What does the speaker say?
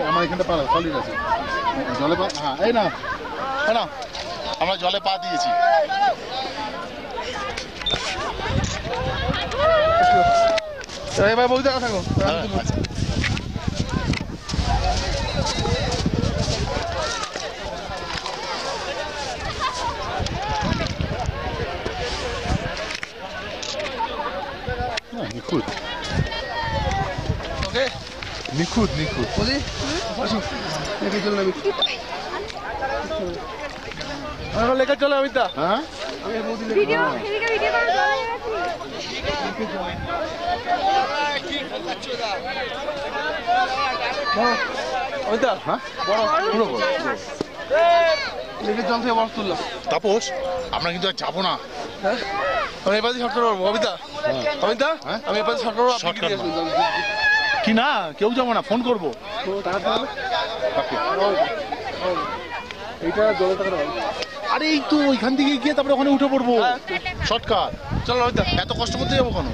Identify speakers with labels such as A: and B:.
A: আমার এখানটা পা সলিড আছে জলে পা। হ্যাঁ এই না না আমরা জলে পা দিয়েছি।
B: এবার বলতে থাকো।
A: নিখুঁত
B: ওকে
A: নিখুঁত নিখুঁত।
B: বলি আসো লেখা চলো আমি লেখা চলো অমিতা।
A: হ্যাঁ
C: ভিডিও এদিকে ভিডিও করে
B: অমিতা
A: হ্যাঁ
B: বড়
A: পুরো বড়।
B: লেখা জল থেকে বরফ তুললাম।
A: তাপস আমরা কিন্তু আর যাবো না।
B: হ্যাঁ আমি এবার শর্ট করবো অমিতা। অমিতা
A: হ্যাঁ?
B: আমি এবার শর্ট করবো।
A: Shortcut কি না কেউ যাবো না, ফোন করবো।
B: এইটা জলে টাকা
A: আরে এই তো ওইখান থেকে গিয়ে তারপরে ওখানে উঠে পড়বো।
B: হ্যাঁ।
A: শর্টকাট।
B: চলো অমিতা।
A: এত কষ্ট করতে যাবো কেন?